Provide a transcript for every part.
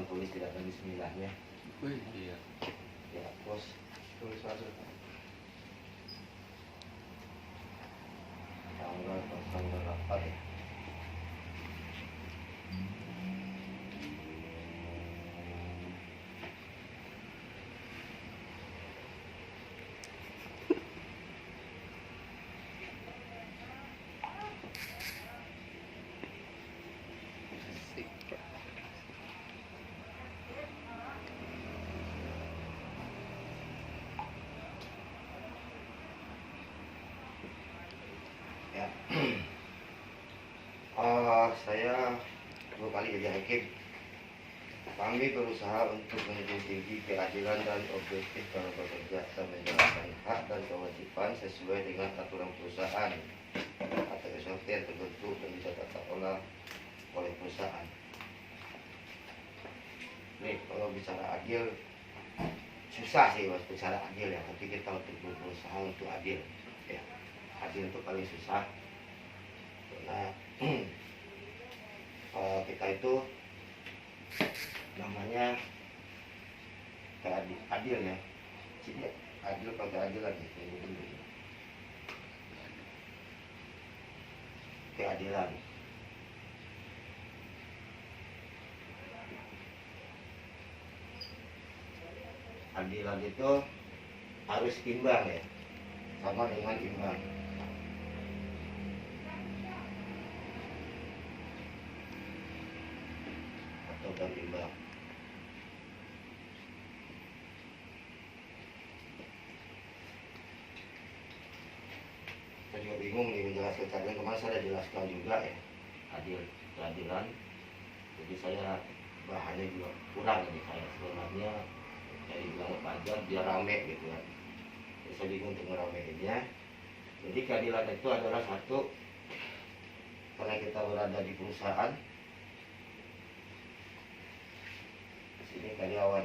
Jangan tulis tidak ada bismillahnya. Iya. Ya, bos. Tulis aja. Tanggal 8 ya. Ya. Saya 2 kali jadi hakim. Kami berusaha untuk menjunjung keadilan dan objektif dalam bekerja dan menjalankan hak dan kewajiban sesuai dengan aturan perusahaan atau SOP yang terbentuk dan ditata olah oleh perusahaan. Nih, kalau bicara adil, susah sih mas bicara adil ya, tapi kita untuk berusaha untuk adil. Ya, adil itu paling susah. Karena kita itu namanya adil ya. Jadi adil pakai adil lagi. Keadilan. Adilan itu harus imbang ya. Sama dengan imbang. Atau berimbang. Saya juga bingung nih menjelaskan caranya. Kemarin saya sudah jelaskan juga ya, keadilan. Jadi saya bahannya juga kurang nih saya sebenarnya. Saya bilang panjang biar rame gitu kan. Jadi saya bingung untuk ngerameinnya. Jadi keadilan itu adalah satu, karena kita berada di perusahaan. Ini karyawan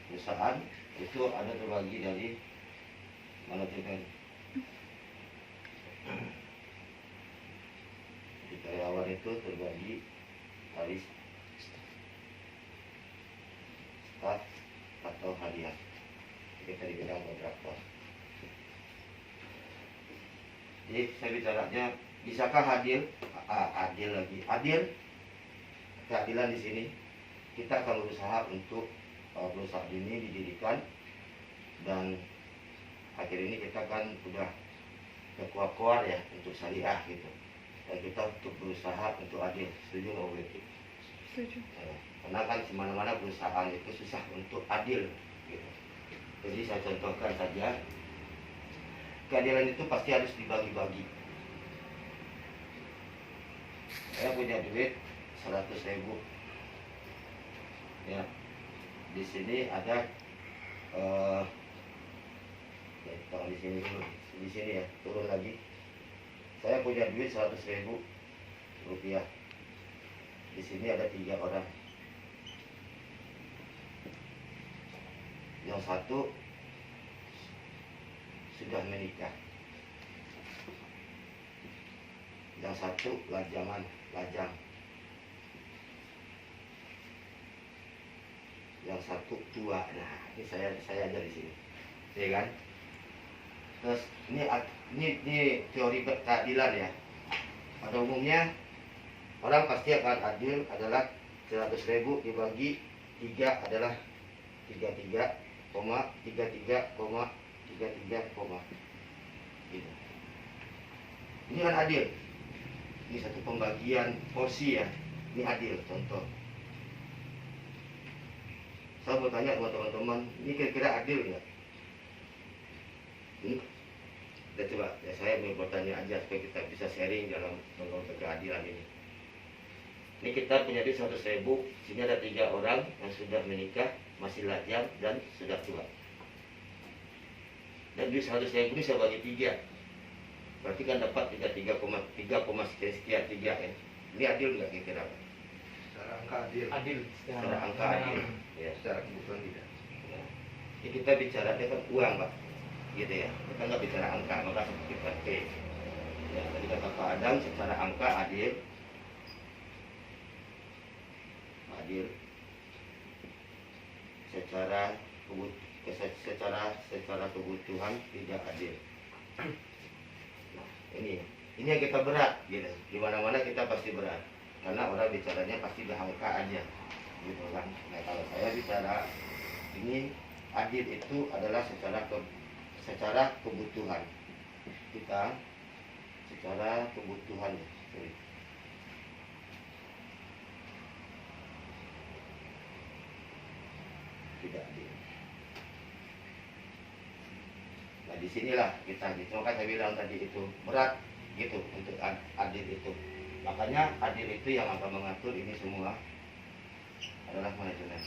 perusahaan itu ada terbagi dari manajemen. Di karyawan itu terbagi dari staf atau harian. Kita dibilang kontraktor. Jadi saya bicaranya, bisakah adil keadilan di sini. Kita akan berusaha untuk perusahaan ini didirikan, dan akhir ini kita kan udah keluar ya untuk syariah gitu, dan kita untuk berusaha untuk adil. Setuju nggak Bu? Setuju. Karena kan semana-mana perusahaan itu susah untuk adil gitu. Jadi saya contohkan saja, keadilan itu pasti harus dibagi-bagi. Saya punya duit 100.000 ya. Di sini ada di sini dulu, di sini ya, turun lagi. Saya punya duit 100.000 rupiah. Di sini ada 3 orang. Yang satu sudah menikah, yang satu lajang. Yang satu tua. Nah, ini saya aja di sini, ya kan? Terus ini teori keadilan ya. Pada umumnya orang pasti akan adil adalah 100.000 dibagi 3 adalah 33,33, gitu. Ini kan adil. Ini satu pembagian porsi ya. Ini adil, contoh. Saya mau tanya sama teman-teman, ini kira-kira adil nggak? Ini kita coba ya, saya mau bertanya aja supaya kita bisa sharing dalam keadilan ini. Ini kita punya duit 100.000, sini ada 3 orang yang sudah menikah, masih lajang dan sudah tua. Dan duit 100.000 ini saya bagi 3. Berarti kan dapat 3 sekian 3 ya. Ini adil nggak kira-kira? Secara angka adil. Secara angka adil. Ya. Secara kebutuhan tidak. Ya. Jadi kita bicara kan uang Pak, gitu ya. Kita nggak bicara angka, maka kita P. Ya, tadi kata Pak Adam secara angka adil, adil secara kebutuhan tidak adil. Nah, ini yang kita berat gitu. Di mana-mana kita pasti berat karena orang bicaranya pasti angka aja gitu kan. Nah, kalau saya bicara ini adil itu adalah secara kebutuhan kita, secara kebutuhan. Tidak adil. Nah, disinilah kita gitu. Maka saya bilang tadi itu berat gitu untuk adil itu. Makanya adil itu yang akan mengatur ini semua adalah manajemen.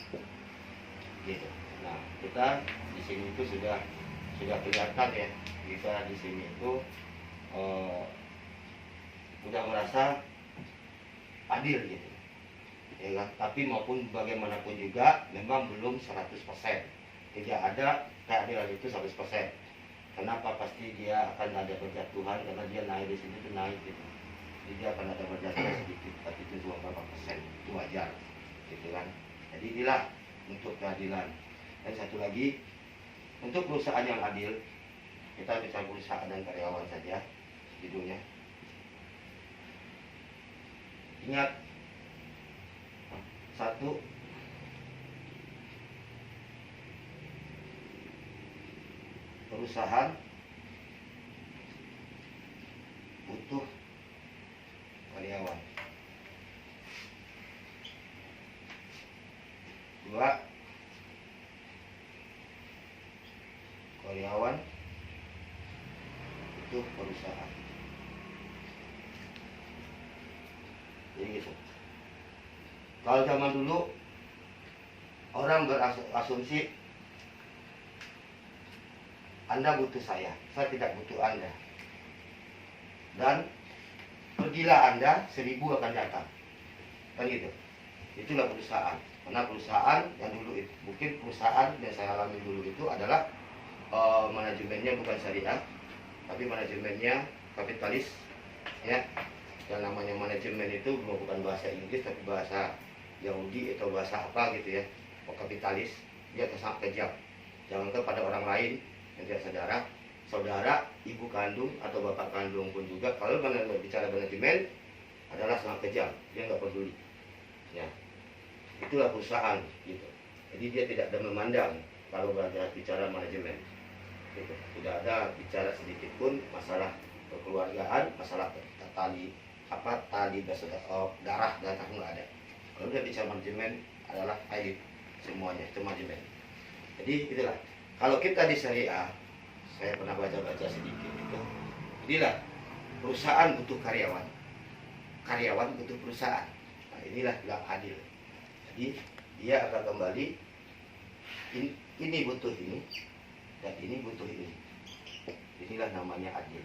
Gitu. Nah, kita di sini itu sudah kelihatan ya. Kita di sini itu udah merasa adil gitu. Ya kan? Tapi maupun bagaimanapun juga memang belum 100%. Tidak ada keadilan itu 100%. Kenapa? Pasti dia akan ada berjatuhan karena dia naik di sini itu naik gitu. Jadi dia akan ada berjatuhan sedikit, tapi itu cuma berapa persen, itu wajar, gitu kan. Jadi inilah untuk keadilan. Dan satu lagi, untuk perusahaan yang adil, kita bisa perusahaan dan karyawan saja, judulnya. Ingat, satu, perusahaan butuh karyawan. Dua, karyawan butuh perusahaan. Jadi gitu. Kalau zaman dulu orang berasumsi Anda butuh saya tidak butuh Anda. Dan pergilah Anda, 1000 akan datang. Kan gitu. Itulah perusahaan. Karena perusahaan yang dulu itu, mungkin perusahaan yang saya alami dulu itu adalah manajemennya bukan syariah, tapi manajemennya kapitalis, ya. Yang namanya manajemen itu bukan bahasa Inggris tapi bahasa Yahudi atau bahasa apa gitu ya. Kapitalis, dia sangat kejam. Jangankan pada orang lain yang tidak saudara, ibu kandung atau bapak kandung pun juga kalau bicara manajemen adalah sangat kejam. Dia nggak peduli. Ya, itulah perusahaan gitu. Jadi dia tidak ada memandang kalau bicara manajemen. Gitu. Tidak ada bicara sedikit pun masalah kekeluargaan, masalah tali darah nggak ada. Kalau dia bicara manajemen adalah aib semuanya, itu manajemen. Jadi itulah. Kalau kita di syariah, saya pernah baca-baca sedikit itu. Inilah perusahaan butuh karyawan, karyawan butuh perusahaan. Nah, inilah bilang adil. Jadi dia akan kembali ini butuh ini dan ini butuh ini. Inilah namanya adil.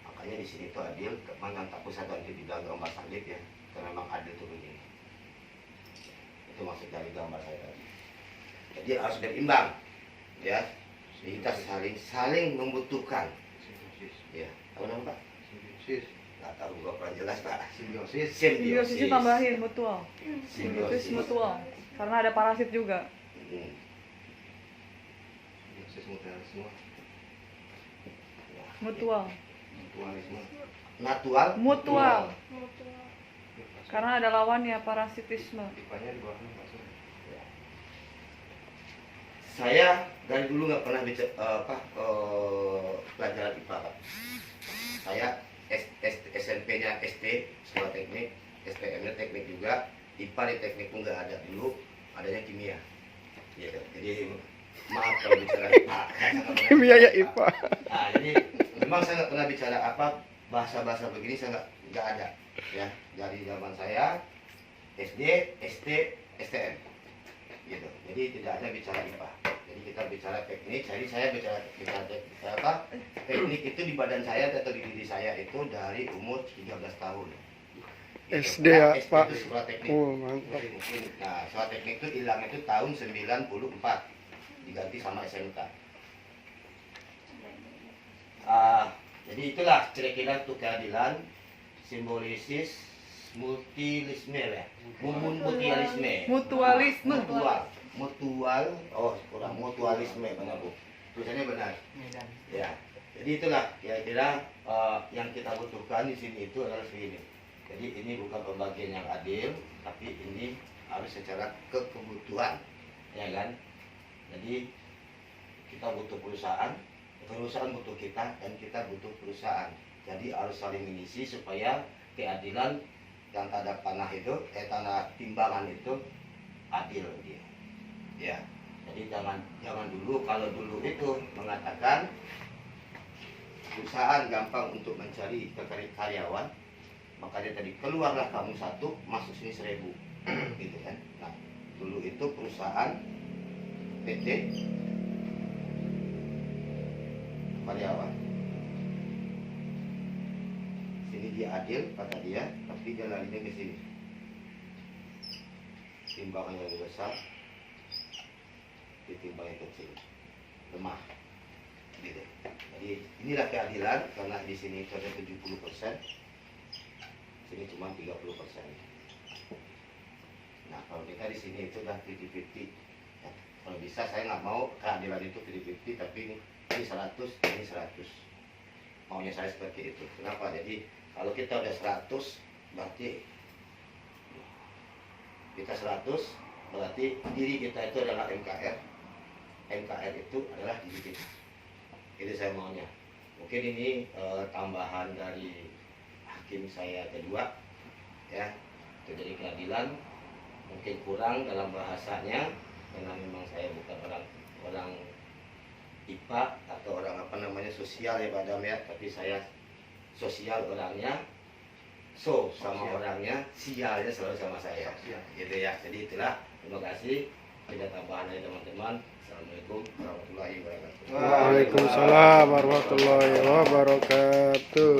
Makanya di sini itu adil. Memang tak usah ganti di gambar salib ya. Karena memang adil itu begini. Itu maksud dari gambar saya tadi. Jadi harus berimbang, ya. Jadi kita saling membutuhkan. Ya, tahu nama Pak? Simbiosis. Nggak tahu, gua kurang jelas Pak. Simbiosis. Simbiosis tambahin mutual. Simbiosis mutual. Karena ada parasit juga. Simbiosis mutualisme. Mutual. Mutualisme. Natural. Mutual. Karena ada lawannya parasitisme. Ipanya di bawahnya Pak Sur. Saya dari dulu nggak pernah pelajaran IPA Pak. Saya SMP-nya SD, sekolah teknik, STM-nya teknik juga, IPA di teknik pun nggak ada dulu, adanya kimia. Gitu. Jadi maaf kalau bicara IPA. Kimia ya IPA. Nah, jadi memang saya nggak pernah bicara bahasa-bahasa begini, saya nggak ada. Ya, dari zaman saya SD, ST, STM. Gitu. Jadi tidak ada bicara IPA. Jadi kita bicara teknik. Jadi saya bicara teknik itu di badan saya atau di diri saya itu dari umur 13 tahun. Gitu. SD ya SD Pak. itu sekolah teknik. Oh mantap. Jadi mungkin, nah, sekolah teknik itu hilang itu tahun 94 diganti sama SMK. Jadi itulah kira-kira untuk keadilan, simbolisis multilisme ya, mutualisme, Mutualisme. mutual, oh kurang mutualisme benar Bu, tulisannya benar. Ya, jadi itulah kira-kira yang kita butuhkan di sini itu adalah segini. Jadi ini bukan pembagian yang adil, tapi ini harus secara kebutuhan, ya kan? Jadi kita butuh perusahaan, perusahaan butuh kita, dan kita butuh perusahaan. Jadi harus saling mengisi supaya keadilan yang tanda panah itu, tanda timbangan itu adil dia. Ya, jadi jangan dulu, kalau dulu itu mengatakan perusahaan gampang untuk mencari karyawan, makanya tadi keluarlah kamu 1, masuk sini 1000, gitu kan? Nah, dulu itu perusahaan PT karyawan. Sini dia adil kata dia, tapi dia larinya ke sini. Timbangannya lebih besar, ditimbang yang kecil, lemah. Gitu. Jadi inilah keadilan karena di sini itu ada 70%, sini cuma 30%. Nah kalau kita di sini itu udah 50-50. Ya, kalau bisa saya nggak mau keadilan itu 50-50, tapi ini 100, ini 100. Maunya saya seperti itu. Kenapa? Jadi kalau kita udah 100, berarti kita 100, berarti diri kita itu adalah NKR. NKR itu adalah diri kita. Itu saya maunya. Mungkin ini tambahan dari hakim saya kedua, ya. Itu jadi keadilan. Mungkin kurang dalam bahasanya, karena memang saya bukan orang IPA atau orang apa namanya sosial ya Pak Adam ya, tapi saya sosial orangnya, sama orangnya, sialnya selalu sama saya, gitu ya. Jadi itulah, terima kasih. Ada tambahan dari teman-teman. Assalamualaikum warahmatullahi wabarakatuh. Waalaikumsalam warahmatullahi wabarakatuh.